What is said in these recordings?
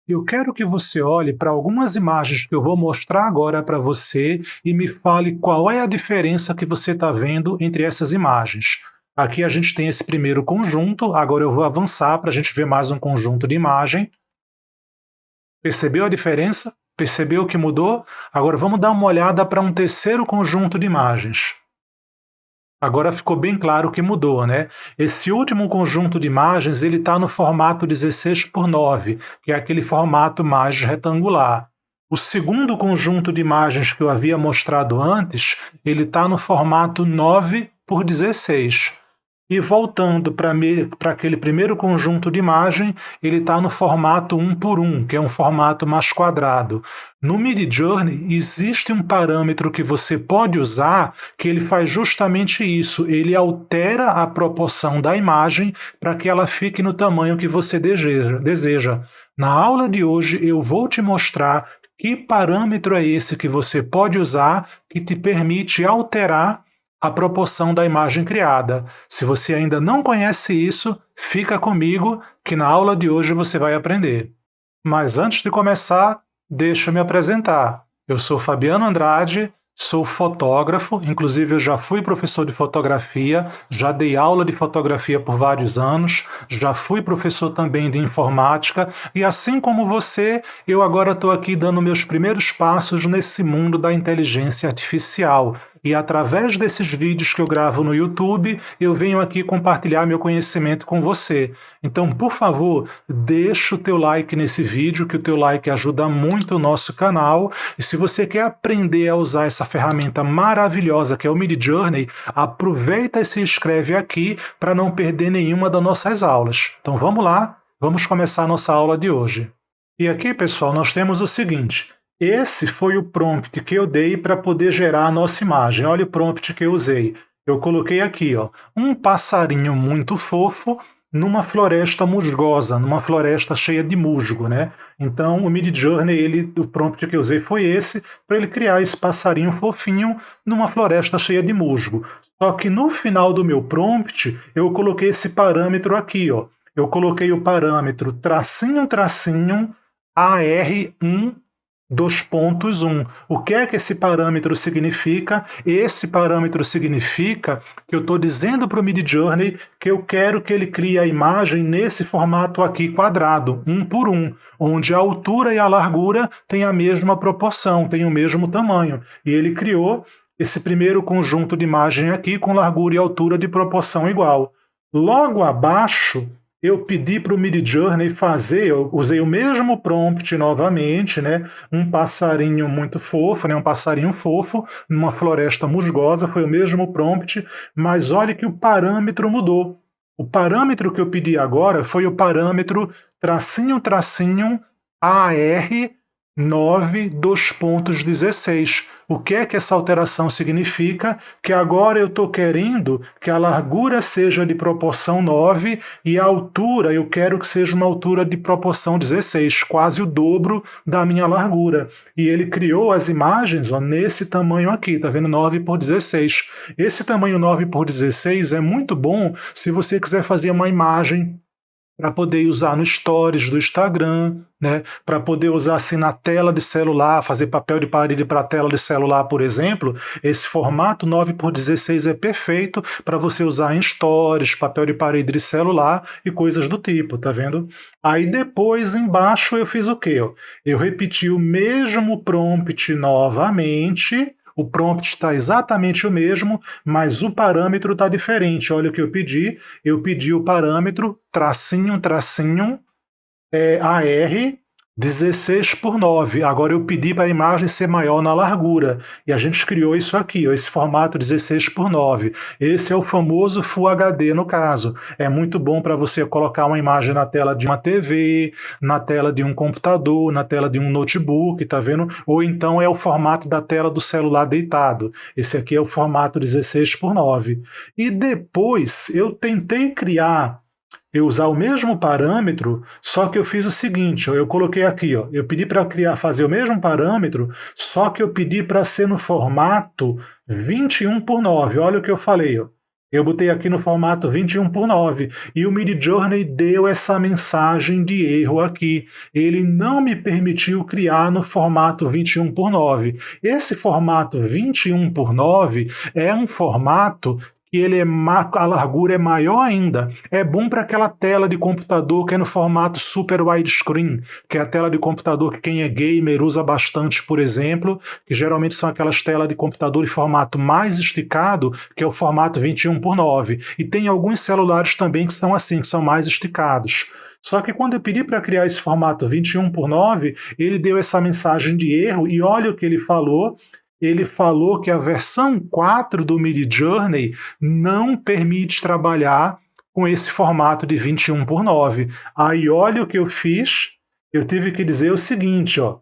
Eu quero que você olhe para algumas imagens que eu vou mostrar agora para você e me fale qual é a diferença que você está vendo entre essas imagens. Aqui a gente tem esse primeiro conjunto, agora eu vou avançar para a gente ver mais um conjunto de imagem. Percebeu a diferença? Percebeu o que mudou? Agora vamos dar uma olhada para um terceiro conjunto de imagens. Agora ficou bem claro o que mudou, né? Esse último conjunto de imagens ele está no formato 16 por 9, que é aquele formato mais retangular. O segundo conjunto de imagens que eu havia mostrado antes, ele está no formato 9 por 16. E voltando para aquele primeiro conjunto de imagem, ele está no formato 1 por 1, que é um formato mais quadrado. No Midjourney existe um parâmetro que você pode usar que ele faz justamente isso, ele altera a proporção da imagem para que ela fique no tamanho que você deseja. Na aula de hoje eu vou te mostrar que parâmetro é esse que você pode usar que te permite alterar a proporção da imagem criada. Se você ainda não conhece isso, fica comigo que na aula de hoje você vai aprender. Mas antes de começar, deixa eu me apresentar. Eu sou Fabiano Andrade, sou fotógrafo, inclusive eu já fui professor de fotografia, já dei aula de fotografia por vários anos, já fui professor também de informática e assim como você, eu agora estou aqui dando meus primeiros passos nesse mundo da inteligência artificial. E através desses vídeos que eu gravo no YouTube, eu venho aqui compartilhar meu conhecimento com você. Então, por favor, deixa o teu like nesse vídeo, que o teu like ajuda muito o nosso canal. E se você quer aprender a usar essa ferramenta maravilhosa que é o Midjourney, aproveita e se inscreve aqui para não perder nenhuma das nossas aulas. Então vamos lá, vamos começar a nossa aula de hoje. E aqui, pessoal, nós temos o seguinte. Esse foi o prompt que eu dei para poder gerar a nossa imagem. Olha o prompt que eu usei. Eu coloquei aqui, ó, um passarinho muito fofo numa floresta musgosa, numa floresta cheia de musgo, né? Então, o Midjourney, o prompt que eu usei foi esse, para ele criar esse passarinho fofinho numa floresta cheia de musgo. Só que no final do meu prompt, eu coloquei esse parâmetro aqui, ó. Eu coloquei o parâmetro tracinho, tracinho, AR1, 2.1. O que é que esse parâmetro significa? Esse parâmetro significa que eu estou dizendo para o Midjourney que eu quero que ele crie a imagem nesse formato aqui quadrado, 1 por 1, onde a altura e a largura têm a mesma proporção, têm o mesmo tamanho. E ele criou esse primeiro conjunto de imagem aqui com largura e altura de proporção igual. Logo abaixo, eu pedi para o Midjourney fazer, eu usei o mesmo prompt novamente, né? Um passarinho muito fofo, né? Um passarinho fofo numa floresta musgosa, foi o mesmo prompt, mas olha que o parâmetro mudou. O parâmetro que eu pedi agora foi o parâmetro tracinho, tracinho, AR9, 2.16. O que é que essa alteração significa? Que agora eu estou querendo que a largura seja de proporção 9 e a altura eu quero que seja uma altura de proporção 16, quase o dobro da minha largura. E ele criou as imagens, ó, nesse tamanho aqui, tá vendo? 9 por 16. Esse tamanho 9 por 16 é muito bom se você quiser fazer uma imagem para poder usar no Stories do Instagram, né? Para poder usar assim na tela de celular, fazer papel de parede para a tela de celular, por exemplo. Esse formato 9 por 16 é perfeito para você usar em Stories, papel de parede de celular e coisas do tipo, tá vendo? Aí depois, embaixo, eu fiz o quê? Eu repeti o mesmo prompt novamente. O prompt está exatamente o mesmo, mas o parâmetro está diferente. Olha o que eu pedi o parâmetro tracinho, tracinho, AR 16 por 9. Agora eu pedi para a imagem ser maior na largura. E a gente criou isso aqui, ó, esse formato 16 por 9. Esse é o famoso Full HD no caso. É muito bom para você colocar uma imagem na tela de uma TV, na tela de um computador, na tela de um notebook, tá vendo? Ou então é o formato da tela do celular deitado. Esse aqui é o formato 16 por 9. E depois eu tentei criar eu usar o mesmo parâmetro, só que eu fiz o seguinte, ó, eu coloquei aqui, ó, eu pedi para fazer o mesmo parâmetro, só que eu pedi para ser no formato 21 por 9. Olha o que eu falei, ó, Eu botei aqui no formato 21:9 e o Midjourney deu essa mensagem de erro aqui. Ele não me permitiu criar no formato 21:9. Esse formato 21:9 é um formato que a largura é maior ainda. É bom para aquela tela de computador que é no formato super widescreen, que é a tela de computador que quem é gamer usa bastante, por exemplo, que geralmente são aquelas telas de computador em formato mais esticado, que é o formato 21:9. E tem alguns celulares também que são assim, que são mais esticados. Só que quando eu pedi para criar esse formato 21:9, ele deu essa mensagem de erro e olha o que ele falou. Ele falou que a versão 4 do Midjourney não permite trabalhar com esse formato de 21:9. Aí olha o que eu fiz, eu tive que dizer o seguinte, ó.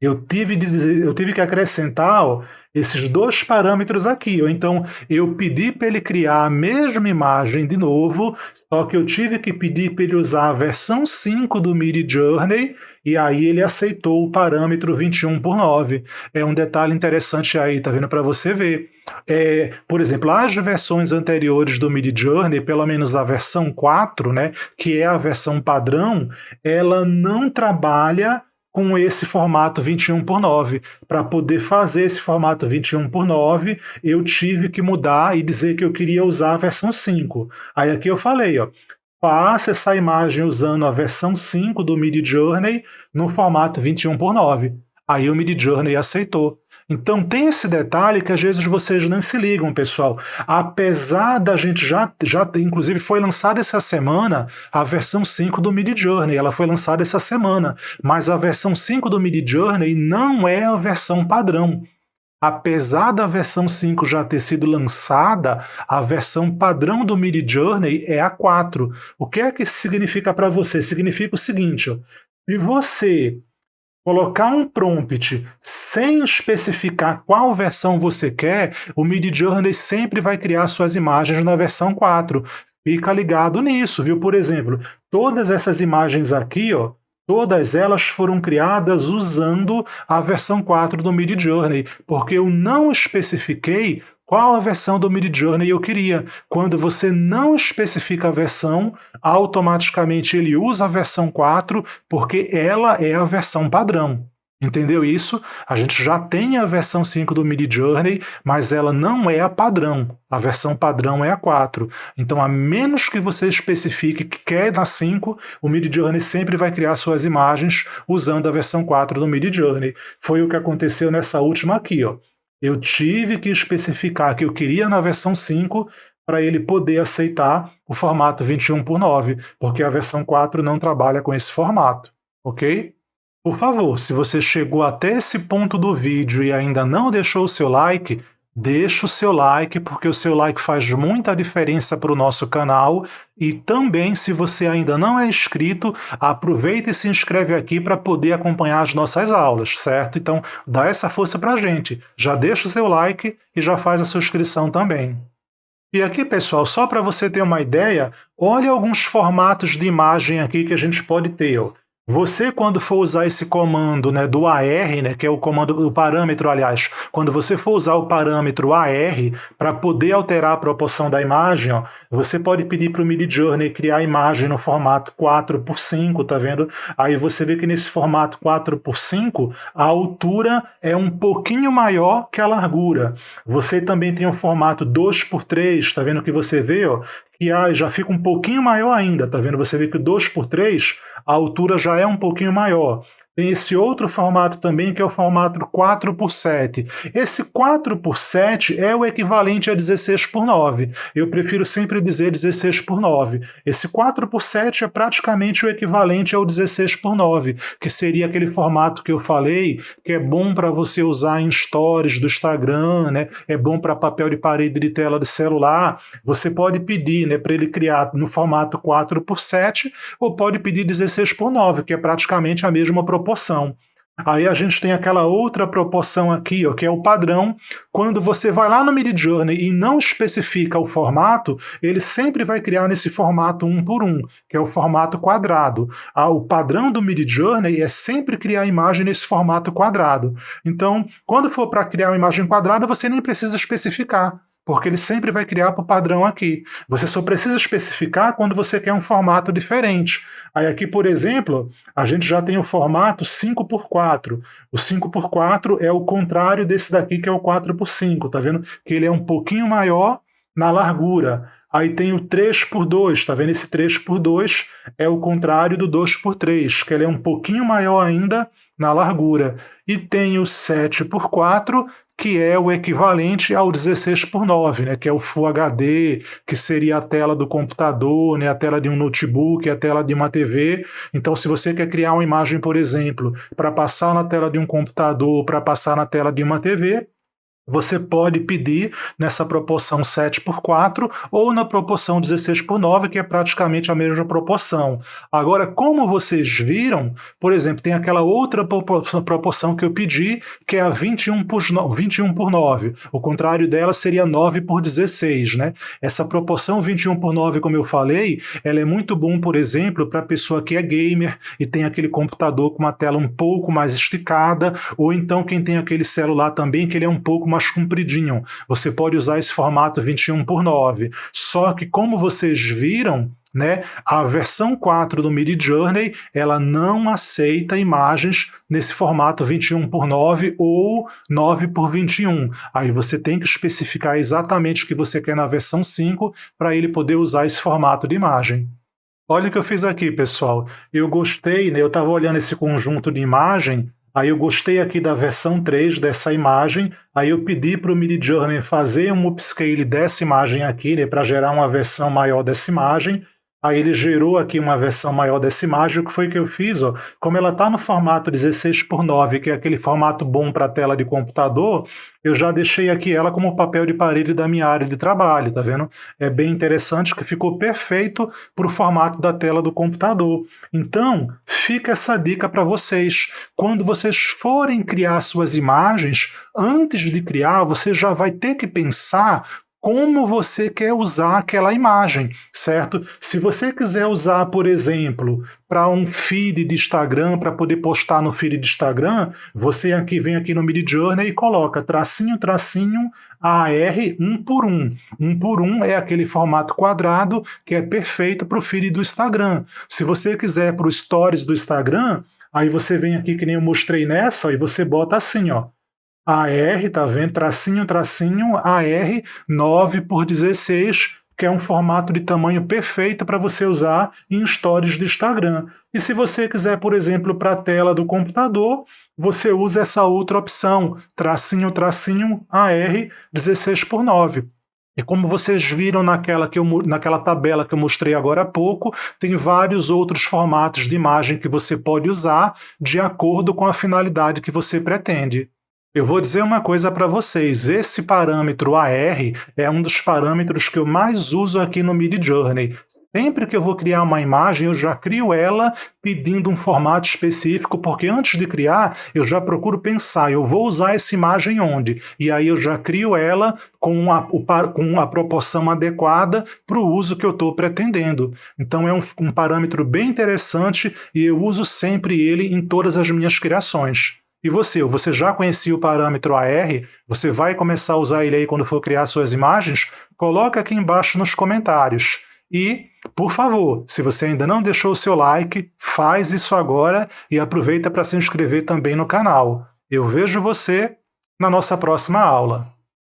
Eu tive que acrescentar, ó, esses dois parâmetros aqui. Ó. Então, eu pedi para ele criar a mesma imagem de novo, só que eu tive que pedir para ele usar a versão 5 do Midjourney, e aí ele aceitou o parâmetro 21:9. É um detalhe interessante aí, tá vendo, para você ver. Por exemplo, as versões anteriores do Midjourney, pelo menos a versão 4, né, que é a versão padrão, ela não trabalha com esse formato 21:9. Para poder fazer esse formato 21:9, eu tive que mudar e dizer que eu queria usar a versão 5. Aí aqui eu falei, ó, faça essa imagem usando a versão 5 do Midjourney no formato 21:9. Aí o Midjourney aceitou. Então tem esse detalhe que às vezes vocês não se ligam, pessoal. Apesar da gente inclusive foi lançada essa semana a versão 5 do Midjourney, ela foi lançada essa semana, mas a versão 5 do Midjourney não é a versão padrão. Apesar da versão 5 já ter sido lançada, a versão padrão do Midjourney é a 4. O que é que isso significa para você? Significa o seguinte, ó, se você colocar um prompt sem especificar qual versão você quer, o Midjourney sempre vai criar suas imagens na versão 4. Fica ligado nisso, viu? Por exemplo, todas essas imagens aqui, ó, todas elas foram criadas usando a versão 4 do Midjourney, porque eu não especifiquei qual a versão do Midjourney eu queria. Quando você não especifica a versão, automaticamente ele usa a versão 4, porque ela é a versão padrão. Entendeu isso? A gente já tem a versão 5 do Midjourney, mas ela não é a padrão. A versão padrão é a 4. Então, a menos que você especifique que quer na 5, o Midjourney sempre vai criar suas imagens usando a versão 4 do Midjourney. Foi o que aconteceu nessa última aqui, ó. Eu tive que especificar que eu queria na versão 5 para ele poder aceitar o formato 21:9, porque a versão 4 não trabalha com esse formato, ok? Por favor, se você chegou até esse ponto do vídeo e ainda não deixou o seu like, deixa o seu like, porque o seu like faz muita diferença para o nosso canal. E também, se você ainda não é inscrito, aproveita e se inscreve aqui para poder acompanhar as nossas aulas, certo? Então, dá essa força para a gente. Já deixa o seu like e já faz a sua inscrição também. E aqui, pessoal, só para você ter uma ideia, olha alguns formatos de imagem aqui que a gente pode ter, ó. Você, quando for usar esse comando, né, do AR, né, que é o comando, o parâmetro, aliás, quando você for usar o parâmetro AR para poder alterar a proporção da imagem, ó, você pode pedir para o Midjourney criar a imagem no formato 4:5, tá vendo? Aí você vê que nesse formato 4:5, a altura é um pouquinho maior que a largura. Você também tem o formato 2:3, tá vendo que você vê, ó, que já fica um pouquinho maior ainda, tá vendo? Você vê que o 2:3, a altura já é um pouquinho maior. Tem esse outro formato também, que é o formato 4:7. Esse 4:7 é o equivalente a 16:9. Eu prefiro sempre dizer 16:9. Esse 4:7 é praticamente o equivalente ao 16:9, que seria aquele formato que eu falei, que é bom para você usar em stories do Instagram, né? É bom para papel de parede de tela de celular. Você pode pedir, né, para ele criar no formato 4:7, ou pode pedir 16:9, que é praticamente a mesma proporção. Aí a gente tem aquela outra proporção aqui, ó, que é o padrão. Quando você vai lá no Midjourney e não especifica o formato, ele sempre vai criar nesse formato 1:1, que é o formato quadrado. O padrão do Midjourney é sempre criar a imagem nesse formato quadrado. Então, quando for para criar uma imagem quadrada, você nem precisa especificar, porque ele sempre vai criar por padrão aqui. Você só precisa especificar quando você quer um formato diferente. Aí aqui, por exemplo, a gente já tem o formato 5x4. O 5x4 é o contrário desse daqui, que é o 4x5, tá vendo? Que ele é um pouquinho maior na largura. Aí tem o 3x2, tá vendo? Esse 3x2 é o contrário do 2x3, que ele é um pouquinho maior ainda na largura. E tem o 7x4, que é o equivalente ao 16x9, né? Que é o Full HD, que seria a tela do computador, né? A tela de um notebook, a tela de uma TV. Então, se você quer criar uma imagem, por exemplo, para passar na tela de um computador, para passar na tela de uma TV, você pode pedir nessa proporção 7x4 ou na proporção 16x9, que é praticamente a mesma proporção. Agora, como vocês viram, por exemplo, tem aquela outra proporção que eu pedi, que é a 21x9. O contrário dela seria 9x16, né? Essa proporção 21x9, como eu falei, ela é muito bom, por exemplo, para a pessoa que é gamer e tem aquele computador com uma tela um pouco mais esticada, ou então quem tem aquele celular também, que ele é um pouco mais compridinho. Você pode usar esse formato 21x9. Só que, como vocês viram, né, a versão 4 do Midjourney, ela não aceita imagens nesse formato 21x9 ou 9x21. Aí você tem que especificar exatamente o que você quer na versão 5 para ele poder usar esse formato de imagem. Olha o que eu fiz aqui, pessoal. Eu gostei, né, eu estava olhando esse conjunto de imagem. Aí eu gostei aqui da versão 3 dessa imagem, aí eu pedi para o Midjourney fazer um upscale dessa imagem aqui, né, para gerar uma versão maior dessa imagem. Aí ele gerou aqui uma versão maior dessa imagem. O que foi que eu fiz? Ó? Como ela está no formato 16x9, que é aquele formato bom para tela de computador, eu já deixei aqui ela como papel de parede da minha área de trabalho, tá vendo? É bem interessante que ficou perfeito para o formato da tela do computador. Então, fica essa dica para vocês. Quando vocês forem criar suas imagens, antes de criar, você já vai ter que pensar como você quer usar aquela imagem, certo? Se você quiser usar, por exemplo, para um feed de Instagram, para poder postar no feed de Instagram, você aqui vem aqui no Midjourney e coloca tracinho, tracinho, AR 1x1. 1x1 é aquele formato quadrado que é perfeito para o feed do Instagram. Se você quiser para o Stories do Instagram, aí você vem aqui que nem eu mostrei nessa, e você bota assim, ó. AR, tá vendo? Tracinho, tracinho, AR 9x16, que é um formato de tamanho perfeito para você usar em stories do Instagram. E se você quiser, por exemplo, para a tela do computador, você usa essa outra opção, tracinho, tracinho, AR 16x9. E como vocês viram naquela tabela que eu mostrei agora há pouco, tem vários outros formatos de imagem que você pode usar de acordo com a finalidade que você pretende. Eu vou dizer uma coisa para vocês, esse parâmetro AR é um dos parâmetros que eu mais uso aqui no Midjourney. Sempre que eu vou criar uma imagem, eu já crio ela pedindo um formato específico, porque antes de criar, eu já procuro pensar, eu vou usar essa imagem onde? E aí eu já crio ela com a proporção adequada para o uso que eu estou pretendendo. Então é um parâmetro bem interessante e eu uso sempre ele em todas as minhas criações. E você já conhecia o parâmetro AR? Você vai começar a usar ele aí quando for criar suas imagens? Coloca aqui embaixo nos comentários. E, por favor, se você ainda não deixou o seu like, faz isso agora e aproveita para se inscrever também no canal. Eu vejo você na nossa próxima aula.